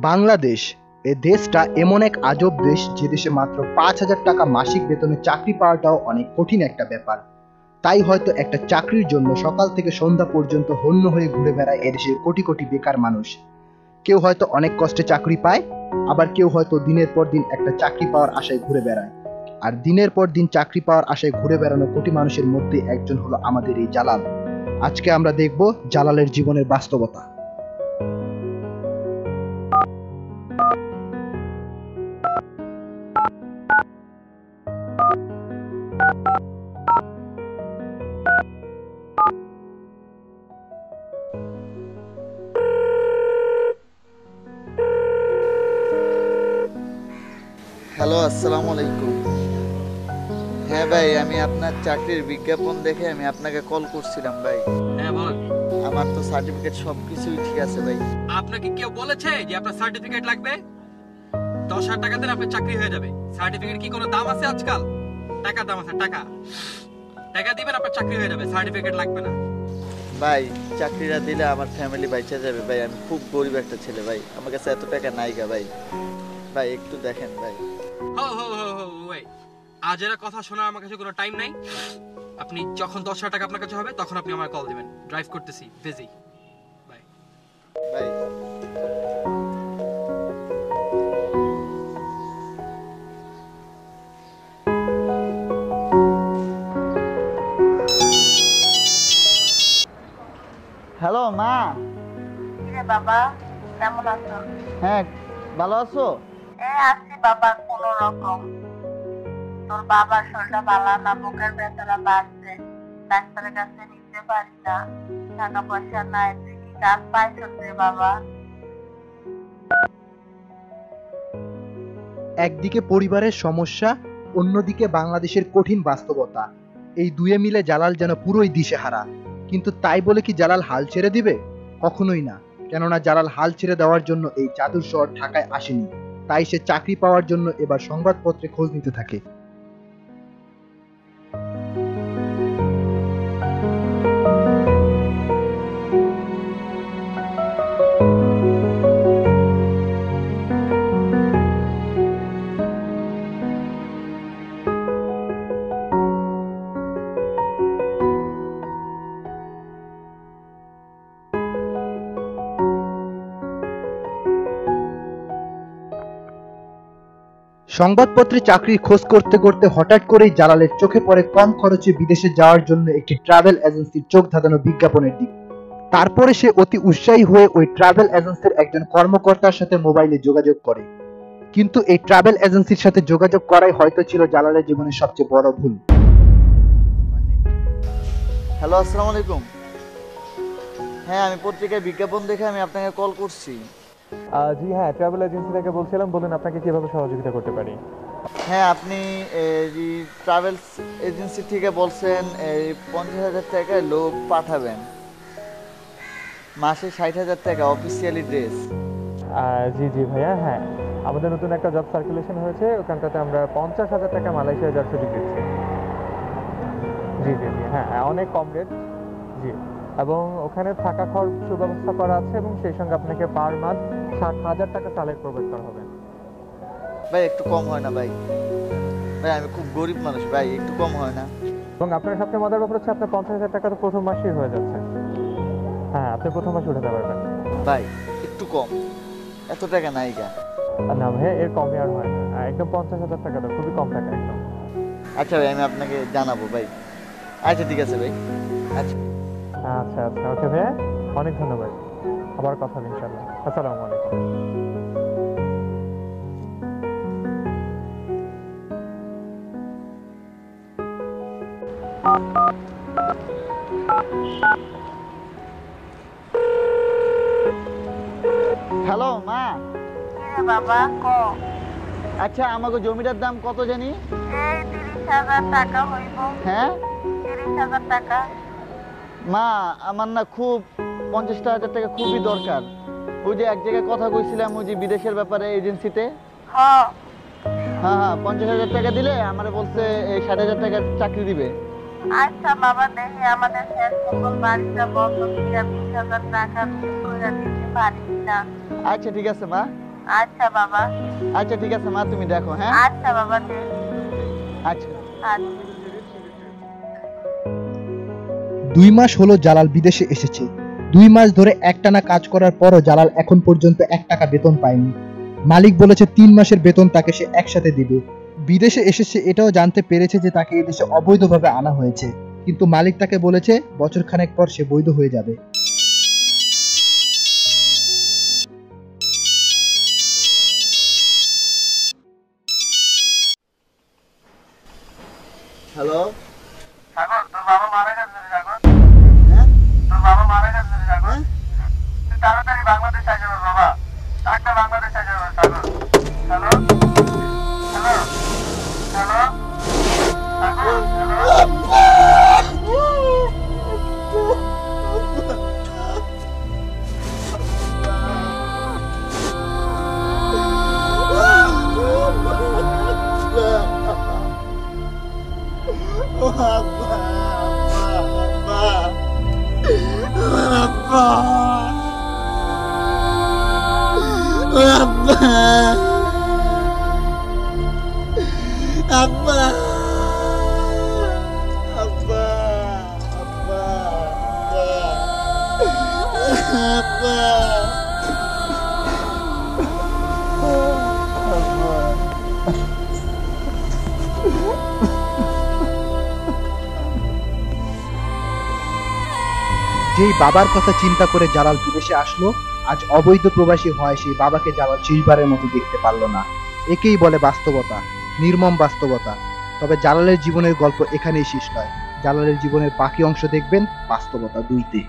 বাংলাদেশ এ দেশটা এমন এক আজব দেশ যে দেশে মাত্র ৫,০০০ টাকা মাসিক বেতনে চাকরি পাওয়াটাও অনেক কঠিন একটা ব্যাপার। তাই হয়তো একটা চাকরির জন্য সকাল থেকে সন্ধ্যা পর্যন্ত হন্য হয়ে ঘুরে বেড়ায় এদেশের কোটি কোটি বেকার মানুষ। কেউ হয়তো অনেক কষ্টে চাকরি পায়, আবার কেউ হয়তো দিনের পর দিন একটা চাকরি পাওয়ার আশায় ঘুরে বেড়ায়। আর দিনের পর দিন চাকরি পাওয়ার আশায় ঘুরে বেড়ানো কোটি মানুষের মধ্যে একজন হলো আমাদের এই জালাল। আজকে আমরা দেখব জালালের জীবনের বাস্তবতা। হ্যালো, আসসালামু আলাইকুম। হ্যাঁ ভাই, আমি আপনার চাকরির বিজ্ঞাপন দেখে আমি আপনাকে কল করছিলাম ভাই। হ্যাঁ বল। আমার তো সার্টিফিকেট সবকিছুই ঠিক আছে ভাই। আপনাকে কেউ বলেছে যে আপনার সার্টিফিকেট লাগবে? 10,000 টাকা দিলে আপনার চাকরি হয়ে যাবে। সার্টিফিকেট কি কোনো দাম আছে আজকাল? টাকা দাম আছে, টাকা টাকা দিবেন আপনার চাকরি হয়ে যাবে, সার্টিফিকেট লাগবে না। ভাই চাকরিটা দিলে আমার ফ্যামিলি বাইচা যাবে ভাই। আমি খুব গরিব একটা ছেলে ভাই, আমার কাছে এত টাকা নাই গা ভাই। ভাই একটু দেখেন ভাই। হো হো হো হো ওয়েট, আজ এর কথা শোনার আমার কাছে কোনো টাইম নাই। আপনি যখন 10,000 টাকা আপনার কাছে হবে তখন আপনি আমায় কল দিবেন। ড্রাইভ করতেছি, বিজি। বাই ভাই হ্যালো মা। বাবা কেমন আছো? হ্যাঁ ভালো আছো? আছি বাবা, কোন রকম। তোর বাবার শরীরটা ভালো না, বুকের ব্যথাটা বাড়ছে, ডাক্তারের কাছে নিতে পারি না, টাকা পয়সা নাই। তুই কি কাজ পাইছিস রে বাবা? একদিকে পরিবারের সমস্যা, অন্যদিকে বাংলাদেশের কঠিন বাস্তবতা। এই দুয়ে মিলে জালাল যেন পুরোই দিশেহারা। কিন্তু তাই বলে কি জালাল হাল ছেড়ে দিবে? কখনোই না। কেননা জালাল হাল ছেড়ে দেওয়ার জন্য এই জাদুর শহর ঢাকায় আসেনি। তাই সে চাকরি পাওয়ার জন্য এবার সংবাদপত্রে খোঁজ নিতে থাকে। সংবাদপত্রে চাকরির খোঁজ করতে করতে হঠাৎ করেই জালালের চোখে পড়ে কম খরচে বিদেশে যাওয়ার জন্য একটি ট্রাভেল এজেন্সির চোখ ধাঁধানো বিজ্ঞাপনের দিক। তারপরে সে অতি উৎসাহী হয়ে ওই ট্রাভেল এজেন্সির একজন কর্মকর্তার সাথে মোবাইলে যোগাযোগ করে। কিন্তু এই ট্রাভেল এজেন্সির সাথে যোগাযোগ করাই হয়তো ছিল জালালের জীবনের সবচেয়ে বড় ভুল। হ্যালো, আসসালামু আলাইকুম। হ্যাঁ, আমি পত্রিকায় বিজ্ঞাপন দেখে আমি আপনাকে কল করছি। জি হ্যাঁ, ট্রাভেল এজেন্সি থেকে বলছিলাম। বলুন আপনাকে কিভাবে সহযোগিতা করতে পারি? হ্যাঁ, আপনি ট্রাভেলস এজেন্সি থেকে বলছেন 50,000 টাকায় লোক পাঠাবেন, মাসে 60,000 টাকা, অফিসিয়ালি ড্রেস। জি জি ভাইয়া, হ্যাঁ আমাদের নতুন একটা জব সার্কুলেশন হয়েছে, ওখানটাতে আমরা 50,000 টাকা মালয়েশিয়া যাওয়ার সুযোগ দিচ্ছি। জি জি জি হ্যাঁ, অনেক কম রেট। জি, এবং ওখানে থাকা খরচ সুব্যবস্থা করা আছে এবং সেই সঙ্গে আপনাকে পার মান্থ 60,000 টাকা স্যালারি প্রোভাইড করা হবে। ভাই একটু কম হয় না ভাই? ভাই আমি খুব গরিব মানুষ ভাই, একটু কম হয় না? এবং আপনার সবচেয়ে মজার ব্যাপার হচ্ছে আপনার 50,000 টাকা তো প্রথম মাসেই হয়ে যাচ্ছে। হ্যাঁ, আপনি প্রথম মাসে উঠাতে পারবেন। ভাই একটু কম, এত টাকা নাই গা। না ভাইয়া, এর কমে আর হয় না। একদম 50,000 টাকা তো খুবই কম টাকা একদম। আচ্ছা ভাই, আমি আপনাকে জানাবো ভাই। আচ্ছা ঠিক আছে ভাই। আচ্ছা আচ্ছা আচ্ছা, ওকে ভাইয়া, অনেক ধন্যবাদ। আবার কথা হবে ইনশাআল্লাহ। আসসালামু আলাইকুম। হ্যালো মা। বাবা ক। আচ্ছা আমাকে জমিটার দাম কত জানি? এই 30,000 টাকা হইব। হ্যাঁ 30,000 টাকা। মা আমার না খুব 50,000 টাকা খুবই দরকার। ওই যে এক জায়গায় কথা কইছিলাম ওই যে বিদেশের ব্যাপারে এজেন্সিতে। হ্যাঁ হ্যাঁ 50,000 টাকা দিলে আমারে বলছে 60,000 টাকার চাকরি দিবে। আচ্ছা বাবা, দেখি আমাদের শেষ সকল বাড়িটা বন্ধ করে 20,000 টাকা করে দিতে পারি না। আচ্ছা ঠিক আছে মা। আচ্ছা বাবা। আচ্ছা ঠিক আছে মা, তুমি দেখো। হ্যাঁ আচ্ছা বাবা, দেখি। আচ্ছা। আচ্ছা 2 মাস হলো জালাল বিদেশে এসেছে। 2 মাস ধরে একটানা কাজ করার পরও জালাল এখন পর্যন্ত 1 টাকা বেতন পায়নি। মালিক বলেছে 3 মাসের বেতন তাকে সে একসাথে দিবে। বিদেশে এসেছে এটাও জানতে পেরেছে যে তাকে এদেশে অবৈধভাবে আনা হয়েছে, কিন্তু মালিক তাকে বলেছে বছরখানেক পর সে বৈধ হয়ে যাবে। হ্যালো। সাগর, তোর বাবা মারা গেছে রে সাগর। হ্যাঁ তোর বাবা মারা গেছে রে সাগর। হ্যাঁ? তুই তাড়াতাড়ি বাংলাদেশ আয় যাবে বাবা। একটা বাংলাদেশ আয় যাবে সাগর। হ্যালো হ্যালো হ্যালো সাগর, হ্যালো। যেই বাবার কথা চিন্তা করে জালাল বিদেশে আসলো, আজ অবৈধ প্রবাসী হয় সেই বাবাকে জালাল শেষবারের মতো দেখতে পারলো না। একেই বলে বাস্তবতা, নির্মম বাস্তবতা। তবে জালালের জীবনের গল্প এখানেই শেষ নয়। জালালের জীবনের বাকি অংশ দেখবেন বাস্তবতা 2-তে।